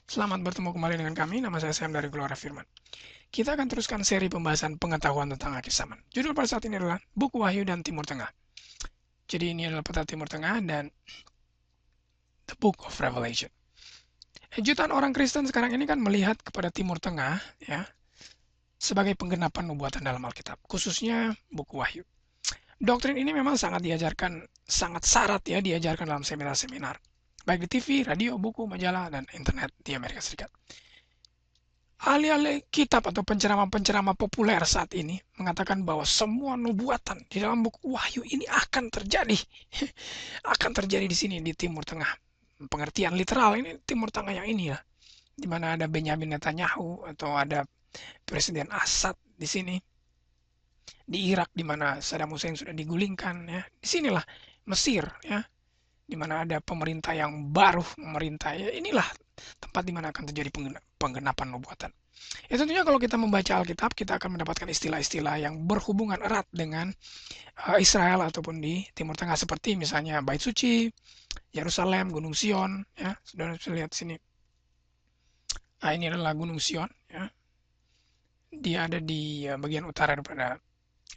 Selamat bertemu kembali dengan kami, nama saya Sam dari Gelora Firman. Kita akan teruskan seri pembahasan pengetahuan tentang akhir zaman. Judul pada saat ini adalah Buku Wahyu dan Timur Tengah. Jadi ini adalah peta Timur Tengah dan The Book of Revelation. Jutaan orang Kristen sekarang ini kan melihat kepada Timur Tengah ya sebagai penggenapan nubuatan dalam Alkitab, khususnya Buku Wahyu. Doktrin ini memang sangat diajarkan, sangat syarat ya diajarkan dalam seminar-seminar, baik di TV, radio, buku, majalah, dan internet di Amerika Serikat. Ahli-ahli kitab atau penceramah-penceramah populer saat ini mengatakan bahwa semua nubuatan di dalam buku Wahyu ini akan terjadi. Akan terjadi di sini, di Timur Tengah. Pengertian literal ini Timur Tengah yang ini ya. Di mana ada Benyamin Netanyahu atau ada Presiden Assad di sini. Di Irak di mana Saddam Hussein sudah digulingkan ya. Di sinilah Mesir ya. Di mana ada pemerintah yang baru memerintah ya. Inilah tempat di mana akan terjadi penggenapan nubuatan. Ya tentunya kalau kita membaca Alkitab, kita akan mendapatkan istilah-istilah yang berhubungan erat dengan Israel ataupun di Timur Tengah seperti misalnya Bait Suci, Yerusalem, Gunung Sion, ya saudara bisa lihat sini. Nah ini adalah Gunung Sion, ya. Dia ada di bagian utara daripada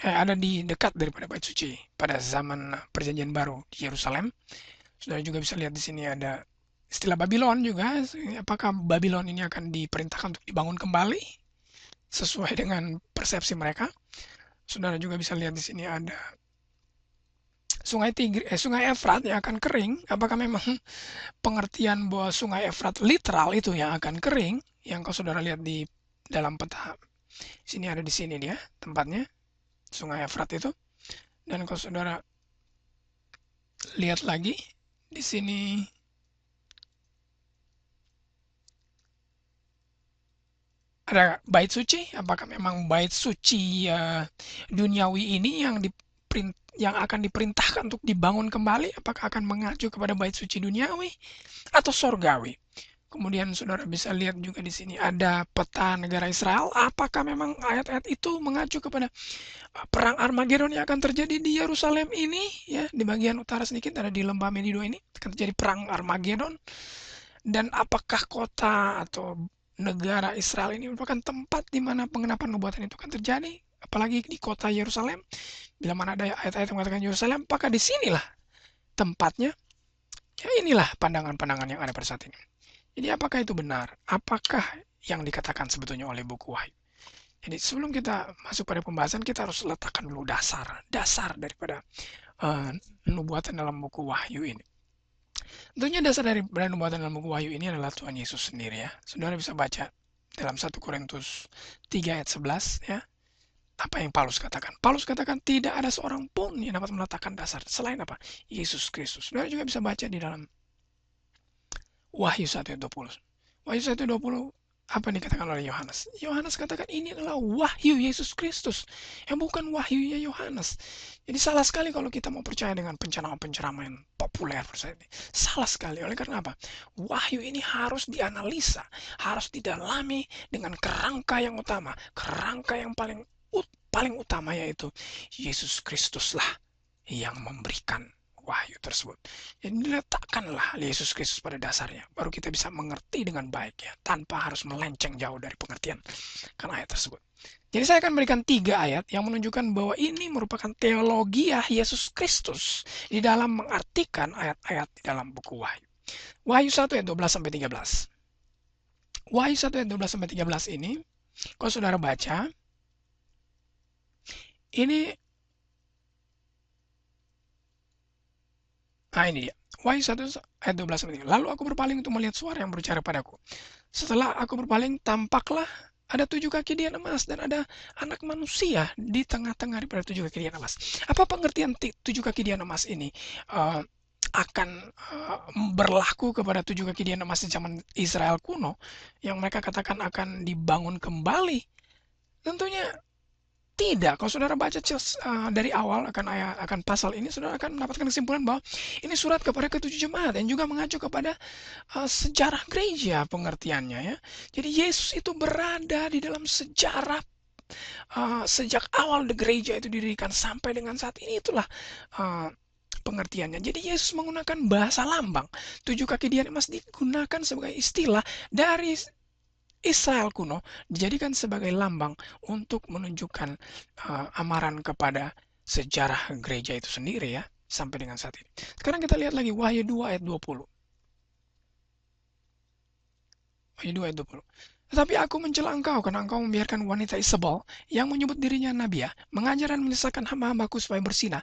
ada di dekat daripada Bait Suci pada zaman Perjanjian Baru di Yerusalem. Saudara juga bisa lihat di sini ada istilah Babylon juga. Apakah Babylon ini akan diperintahkan untuk dibangun kembali sesuai dengan persepsi mereka? Saudara juga bisa lihat di sini ada Sungai Efrat yang akan kering. Apakah memang pengertian bahwa Sungai Efrat literal itu yang akan kering? Yang kau saudara lihat di dalam peta. Sini ada di sini dia tempatnya Sungai Efrat itu. Dan kau saudara lihat lagi di sini ada bait suci. Apakah memang bait suci duniawi ini yang akan diperintahkan untuk dibangun kembali? Apakah akan mengacu kepada bait suci duniawi atau sorgawi? Kemudian saudara bisa lihat juga di sini ada peta negara Israel. Apakah memang ayat-ayat itu mengacu kepada perang Armageddon yang akan terjadi di Yerusalem ini? Ya, di bagian utara sedikit ada di lembah Medido ini akan terjadi perang Armageddon. Dan apakah kota atau negara Israel ini merupakan tempat di mana penggenapan nubuatan itu akan terjadi? Apalagi di kota Yerusalem, bila mana ada ayat-ayat yang mengatakan Yerusalem, apakah di sinilah tempatnya? Ya inilah pandangan-pandangan yang ada pada saat ini. Jadi apakah itu benar? Apakah yang dikatakan sebetulnya oleh buku Wahyu? Jadi sebelum kita masuk pada pembahasan, kita harus letakkan dulu dasar daripada nubuatan dalam buku Wahyu ini. Tentunya dasar dari nubuatan dalam buku Wahyu ini adalah Tuhan Yesus sendiri ya. Saudara bisa baca dalam 1 Korintus 3 ayat 11 ya. Apa yang Paulus katakan? Paulus katakan tidak ada seorang pun yang dapat meletakkan dasar selain apa? Yesus Kristus. Saudara juga bisa baca di dalam Wahyu 1 ayat 20. Wahyu 1 ayat 20 apa yang dikatakan oleh Yohanes? Yohanes katakan ini adalah wahyu Yesus Kristus, yang bukan wahyunya Yohanes. Jadi salah sekali kalau kita mau percaya dengan penceramah-penceramah yang populer saat ini. Salah sekali. Oleh karena apa? Wahyu ini harus dianalisa, harus didalami dengan kerangka yang utama, kerangka yang paling utama yaitu Yesus Kristuslah yang memberikan wahyu tersebut. Jadi diletakkanlah Yesus Kristus pada dasarnya, baru kita bisa mengerti dengan baik ya, tanpa harus melenceng jauh dari pengertian karena ayat tersebut. Jadi saya akan berikan 3 ayat yang menunjukkan bahwa ini merupakan teologi Yesus Kristus di dalam mengartikan ayat-ayat di dalam buku Wahyu. Wahyu 1 ayat 12 sampai 13. Wahyu 1 ayat 12 sampai 13 ini, kalau saudara baca, ini nah ini dia. Wahyu 1 ayat 12 sampai 13. Lalu aku berpaling untuk melihat suara yang berbicara padaku. Setelah aku berpaling, tampaklah ada 7 kaki dian emas dan ada anak manusia di tengah-tengah daripada 7 kaki dian emas. Apa pengertian 7 kaki dian emas ini akan berlaku kepada 7 kaki dian emas di zaman Israel kuno yang mereka katakan akan dibangun kembali? Tentunya tidak. Kalau saudara baca dari awal akan pasal ini, saudara akan mendapatkan kesimpulan bahwa ini surat kepada ketujuh jemaat yang juga mengacu kepada sejarah gereja pengertiannya ya. Jadi Yesus itu berada di dalam sejarah sejak awal gereja itu didirikan sampai dengan saat ini. Itulah pengertiannya. Jadi Yesus menggunakan bahasa lambang. 7 kaki di emas digunakan sebagai istilah dari Israel kuno, dijadikan sebagai lambang untuk menunjukkan amaran kepada sejarah gereja itu sendiri ya, sampai dengan saat ini. Sekarang kita lihat lagi Wahyu 2 ayat 20. Wahyu 2 ayat 20. Tetapi aku mencela engkau karena engkau membiarkan wanita Isabel yang menyebut dirinya nabi mengajar dan menyesatkan hamba-hambaku supaya bersinah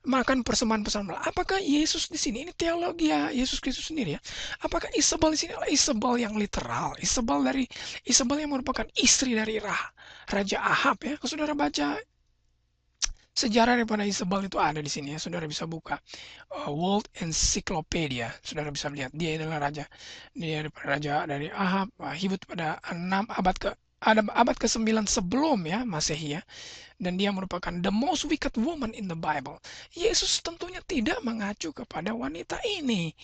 makan persembahan-persembahan. Apakah Yesus di sini, ini teologi ya Yesus Kristus sendiri ya. Apakah Isabel di sini adalah Isabel yang literal, Isabel yang merupakan istri dari Raja Ahab ya. Kalau saudara baca sejarah daripada Isabel itu ada di sini ya. Saudara bisa buka World Encyclopedia. Saudara bisa lihat dia adalah raja dari Ahab, hidup pada abad ke-9 sebelum ya Masehi ya. Dan dia merupakan the most wicked woman in the Bible. Yesus tentunya tidak mengacu kepada wanita ini.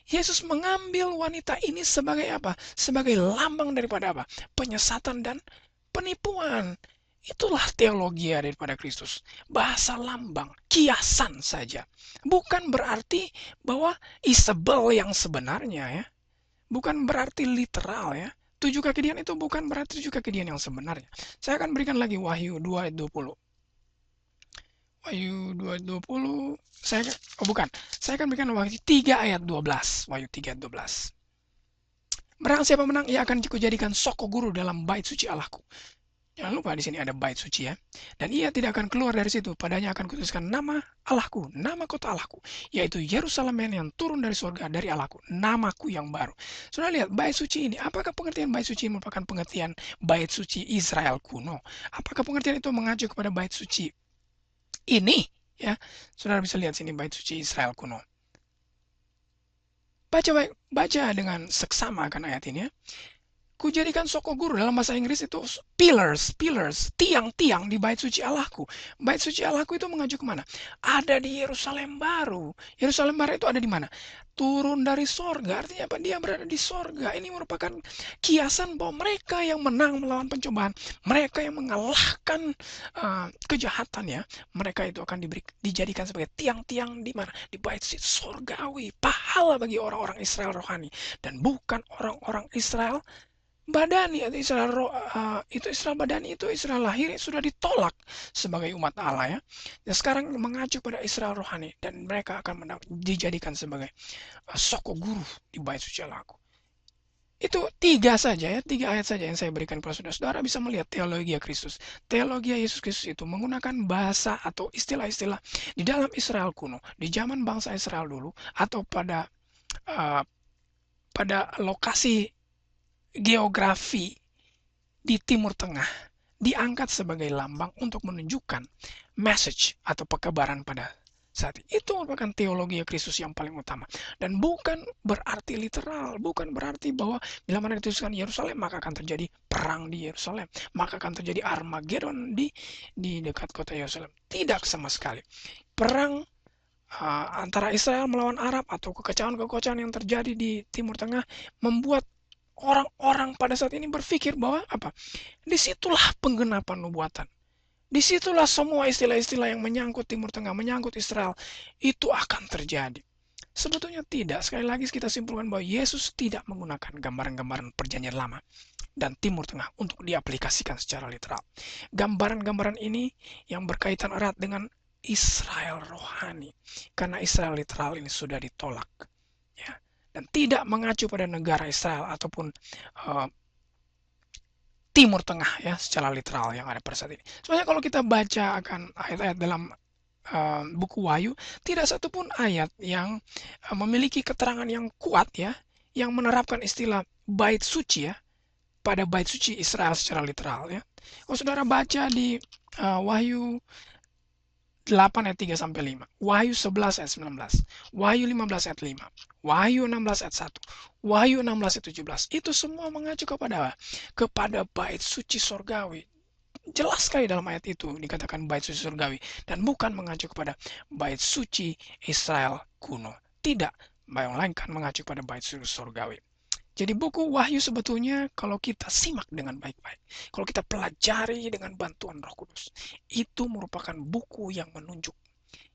Yesus mengambil wanita ini sebagai apa? Sebagai lambang daripada apa? Penyesatan dan penipuan. Itulah teologi daripada Kristus. Bahasa lambang, kiasan saja. Bukan berarti bahwa Isabel yang sebenarnya ya. Bukan berarti literal ya. 7 kaki itu bukan berarti 7 kaki yang sebenarnya. Saya akan berikan lagi Wahyu 2 ayat 20. Wahyu 2 ayat 20. Saya akan berikan Wahyu 3 ayat 12. Wahyu 3 ayat 12. Barang siapa menang, ia akan kujadikan soko guru dalam bait suci Allahku. Jangan lupa di sini ada bait suci ya. Dan ia tidak akan keluar dari situ. Padanya akan kutuliskan nama Allahku, nama kota Allahku, yaitu Yerusalem yang turun dari surga dari Allahku, namaku yang baru. Sudah lihat bait suci ini. Apakah pengertian bait suci merupakan pengertian bait suci Israel kuno? Apakah pengertian itu mengacu kepada bait suci ini? Ya, saudara bisa lihat sini bait suci Israel kuno. Baca dengan seksama kan ayat ini ya. Kujadikan soko guru, dalam bahasa Inggris itu pillars, tiang-tiang di bait suci Allahku. Bait suci Allahku itu mengacu kemana? Ada di Yerusalem baru. Yerusalem baru itu ada di mana? Turun dari sorga, artinya apa? Dia berada di sorga. Ini merupakan kiasan bahwa mereka yang menang melawan pencobaan, mereka yang mengalahkan kejahatan ya, mereka itu akan dijadikan sebagai tiang-tiang di mana? Di bait suci sorgawi, pahala bagi orang-orang Israel rohani dan bukan orang-orang Israel badani. Itu Israel badani, itu Israel lahir sudah ditolak sebagai umat Allah ya. Dan sekarang mengacu pada Israel rohani dan mereka akan dijadikan sebagai soko guru di bait suci Allahku. Itu 3 ayat saja yang saya berikan kepada saudara. Bisa melihat teologi Kristus. Teologi Yesus Kristus itu menggunakan bahasa atau istilah-istilah di dalam Israel kuno, di zaman bangsa Israel dulu, atau pada lokasi geografi di Timur Tengah diangkat sebagai lambang untuk menunjukkan message atau pekabaran pada saat itu. Merupakan teologi Kristus yang paling utama dan bukan berarti literal, bukan berarti bahwa bila mana dituliskan Yerusalem maka akan terjadi perang di Yerusalem, maka akan terjadi Armageddon di dekat kota Yerusalem. Tidak sama sekali. Perang antara Israel melawan Arab atau kekacauan-kekacauan yang terjadi di Timur Tengah membuat orang-orang pada saat ini berpikir bahwa apa? Disitulah penggenapan nubuatan. Disitulah semua istilah-istilah yang menyangkut Timur Tengah, menyangkut Israel, itu akan terjadi. Sebetulnya tidak. Sekali lagi kita simpulkan bahwa Yesus tidak menggunakan gambaran-gambaran perjanjian lama dan Timur Tengah untuk diaplikasikan secara literal. Gambaran-gambaran ini yang berkaitan erat dengan Israel rohani. Karena Israel literal ini sudah ditolak. Ya. Dan tidak mengacu pada negara Israel ataupun Timur Tengah ya secara literal yang ada pada saat ini. Soalnya kalau kita baca akan ayat-ayat dalam buku Wahyu, tidak satupun ayat yang memiliki keterangan yang kuat ya, yang menerapkan istilah bait suci ya pada bait suci Israel secara literal ya. Kalau saudara baca di Wahyu 8 ayat 3 sampai 5, Wahyu 11 ayat 19, Wahyu 15 ayat 5, Wahyu 16 ayat 1, Wahyu 16 ayat 17. Itu semua mengacu kepada bait suci surgawi. Jelas sekali dalam ayat itu dikatakan bait suci surgawi dan bukan mengacu kepada bait suci Israel kuno. Tidak, melainkan mengacu pada bait suci surgawi. Jadi buku Wahyu sebetulnya kalau kita simak dengan baik-baik, kalau kita pelajari dengan bantuan Roh Kudus, itu merupakan buku yang menunjuk,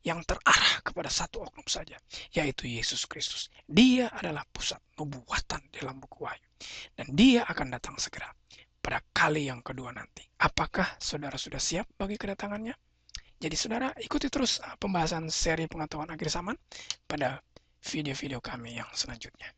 yang terarah kepada satu oknum saja, yaitu Yesus Kristus. Dia adalah pusat nubuatan dalam buku Wahyu. Dan dia akan datang segera pada kali yang kedua nanti. Apakah saudara sudah siap bagi kedatangannya? Jadi saudara ikuti terus pembahasan seri pengetahuan akhir zaman pada video-video kami yang selanjutnya.